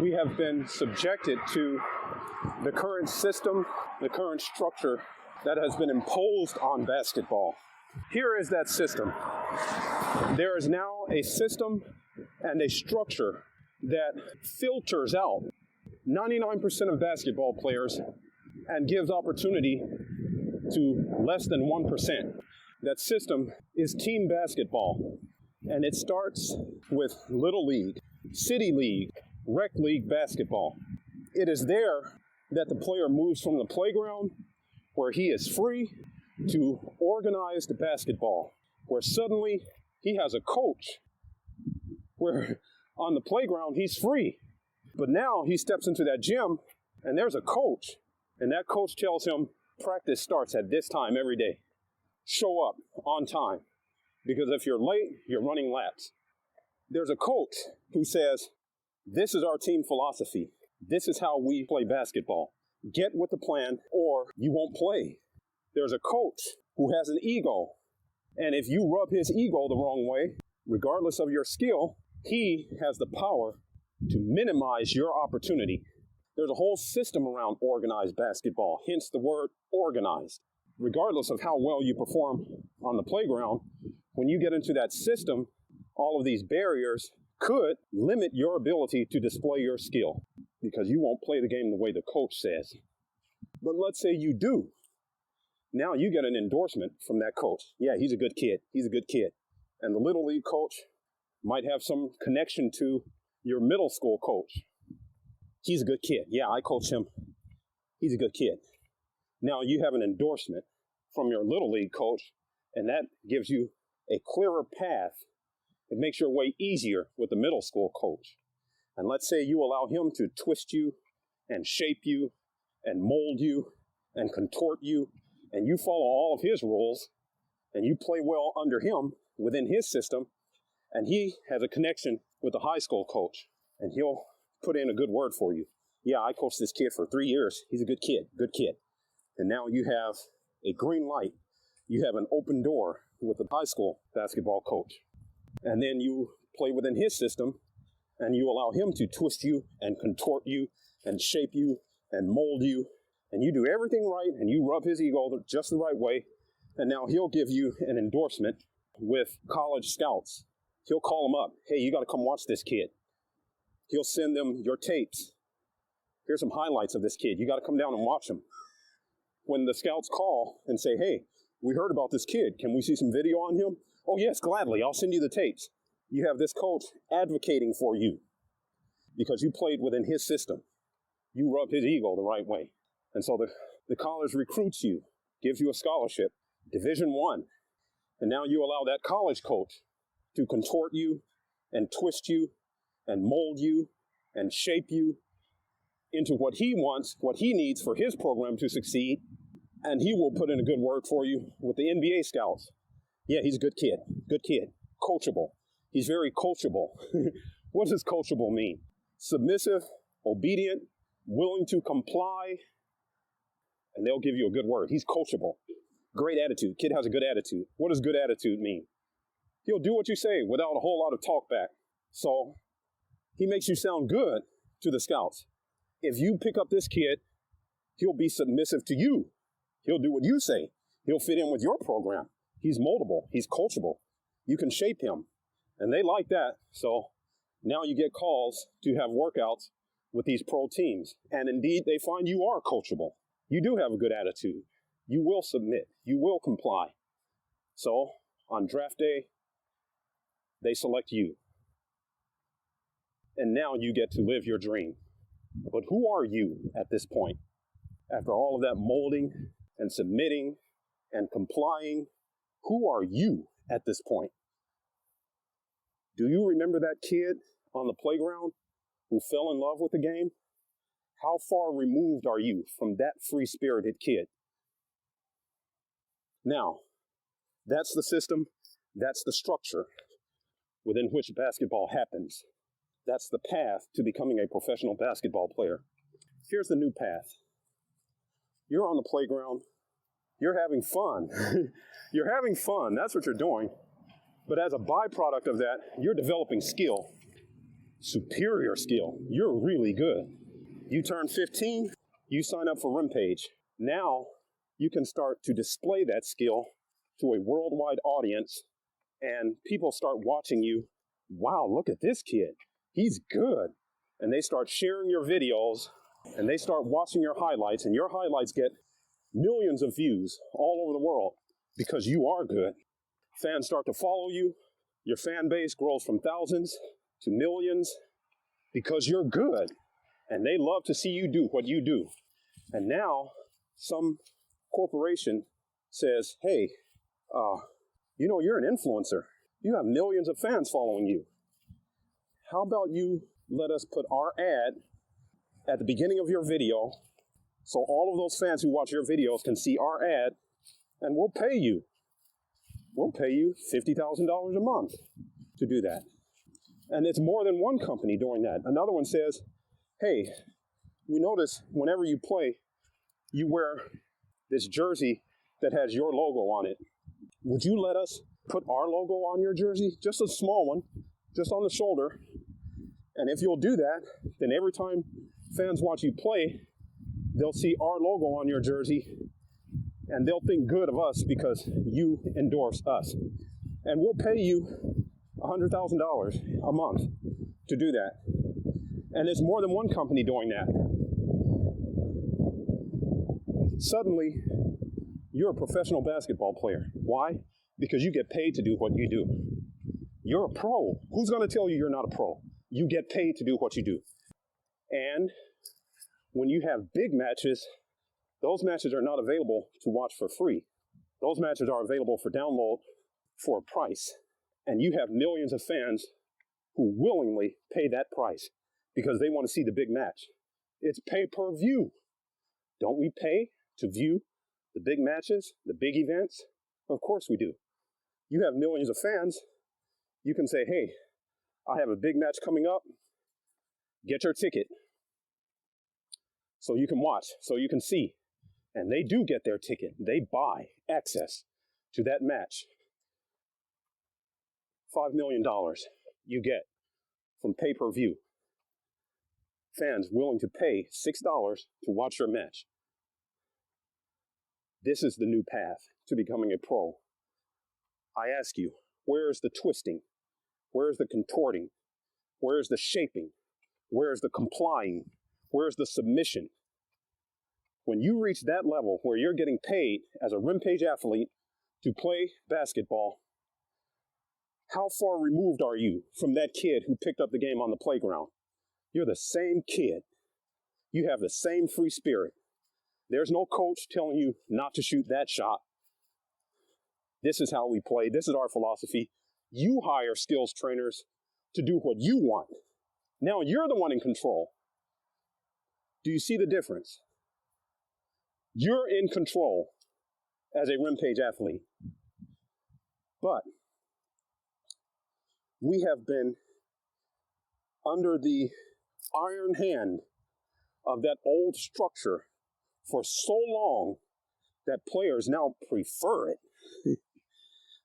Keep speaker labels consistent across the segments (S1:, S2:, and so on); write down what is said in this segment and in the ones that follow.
S1: We have been subjected to the current system, the current structure that has been imposed on basketball. Here is that system. There is now a system and a structure that filters out 99% of basketball players and gives opportunity to less than 1%. That system is team basketball, and it starts with Little League, City League, Rec League basketball. It is there that the player moves from the playground, where he is free, to organized basketball, where suddenly he has a coach, where on the playground he's free. But now he steps into that gym, and there's a coach, and that coach tells him, practice starts at this time every day. Show up on time, because if you're late, you're running laps. There's a coach who says, this is our team philosophy. This is how we play basketball. Get with the plan or you won't play. There's a coach who has an ego. And if you rub his ego the wrong way, regardless of your skill, he has the power to minimize your opportunity. There's a whole system around organized basketball, hence the word organized. Regardless of how well you perform on the playground, when you get into that system, all of these barriers could limit your ability to display your skill because you won't play the game the way the coach says. But let's say you do. Now you get an endorsement from that coach. Yeah, he's a good kid. He's a good kid. And the Little League coach might have some connection to your middle school coach. He's a good kid. Yeah, I coach him. He's a good kid. Now you have an endorsement from your Little League coach, and that gives you a clearer path. It makes your way easier with the middle school coach. And let's say you allow him to twist you and shape you and mold you and contort you, and you follow all of his rules, and you play well under him within his system, and he has a connection with the high school coach, and he'll put in a good word for you. Yeah, I coached this kid for 3 years. He's a good kid, good kid. And now you have a green light. You have an open door with the high school basketball coach. And then you play within his system, and you allow him to twist you and contort you and shape you and mold you. And you do everything right, and you rub his ego just the right way. And now he'll give you an endorsement with college scouts. He'll call them up. Hey, you got to come watch this kid. He'll send them your tapes. Here's some highlights of this kid. You got to come down and watch him. When the scouts call and say, hey, we heard about this kid. Can we see some video on him? Oh, yes, gladly. I'll send you the tapes. You have this coach advocating for you because you played within his system. You rubbed his ego the right way. And so the college recruits you, gives you a scholarship, Division I. And now you allow that college coach to contort you and twist you and mold you and shape you into what he wants, what he needs for his program to succeed. And he will put in a good word for you with the NBA scouts. Yeah, he's a good kid, coachable. He's very coachable. What does coachable mean? Submissive, obedient, willing to comply, and they'll give you a good word. He's coachable. Great attitude. Kid has a good attitude. What does good attitude mean? He'll do what you say without a whole lot of talk back. So he makes you sound good to the scouts. If you pick up this kid, he'll be submissive to you. He'll do what you say. He'll fit in with your program. He's moldable. He's coachable. You can shape him. And they like that. So now you get calls to have workouts with these pro teams. And indeed, they find you are coachable. You do have a good attitude. You will submit. You will comply. So on draft day, they select you. And now you get to live your dream. But who are you at this point? After all of that molding and submitting and complying, who are you at this point? Do you remember that kid on the playground who fell in love with the game? How far removed are you from that free-spirited kid? Now, that's the system, that's the structure within which basketball happens. That's the path to becoming a professional basketball player. Here's the new path. You're on the playground. You're having fun. You're having fun. That's what you're doing. But as a byproduct of that, you're developing skill. superior skill. You're really good. You turn 15, you sign up for RimPage. Now you can start to display that skill to a worldwide audience, and people start watching you. Wow, look at this kid. He's good. And they start sharing your videos, and they start watching your highlights, and your highlights get millions of views all over the world because you are good. Fans start to follow you. Your fan base grows from thousands to millions because you're good, and they love to see you do what you do. And now some corporation says, hey, you're an influencer. You have millions of fans following you. How about you let us put our ad at the beginning of your video so all of those fans who watch your videos can see our ad, and we'll pay you. We'll pay you $50,000 a month to do that. And it's more than one company doing that. Another one says, hey, we notice whenever you play, you wear this jersey that has your logo on it. Would you let us put our logo on your jersey? Just a small one, just on the shoulder. And if you'll do that, then every time fans watch you play, they'll see our logo on your jersey, and they'll think good of us because you endorse us. And we'll pay you $100,000 a month to do that. And there's more than one company doing that. Suddenly, you're a professional basketball player. Why? Because you get paid to do what you do. You're a pro. Who's going to tell you you're not a pro? You get paid to do what you do. And when you have big matches, those matches are not available to watch for free. Those matches are available for download for a price. And you have millions of fans who willingly pay that price because they want to see the big match. It's pay-per-view. Don't we pay to view the big matches, the big events? Of course we do. You have millions of fans. You can say, hey, I have a big match coming up. Get your ticket so you can watch, so you can see. And they do get their ticket. They buy access to that match. $5 million you get from pay-per-view. Fans willing to pay $6 to watch your match. This is the new path to becoming a pro. I ask you, where is the twisting? Where is the contorting? Where is the shaping? Where is the complying? Where is the submission? When you reach that level where you're getting paid as a RimPage athlete to play basketball, how far removed are you from that kid who picked up the game on the playground? You're the same kid. You have the same free spirit. There's no coach telling you not to shoot that shot. This is how we play. This is our philosophy. You hire skills trainers to do what you want. Now you're the one in control. Do you see the difference? You're in control as a RimPage athlete. But we have been under the iron hand of that old structure for so long that players now prefer it.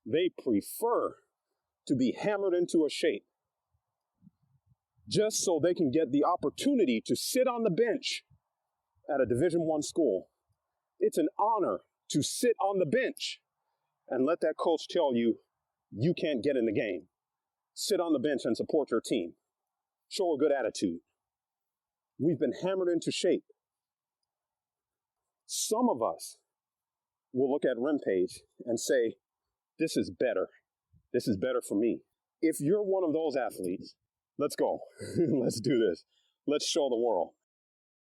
S1: They prefer to be hammered into a shape just so they can get the opportunity to sit on the bench at a Division I school. It's an honor to sit on the bench and let that coach tell you, you can't get in the game. Sit on the bench and support your team. Show a good attitude. We've been hammered into shape. Some of us will look at RimPage and say, this is better. This is better for me. If you're one of those athletes, let's go. Let's do this. Let's show the world.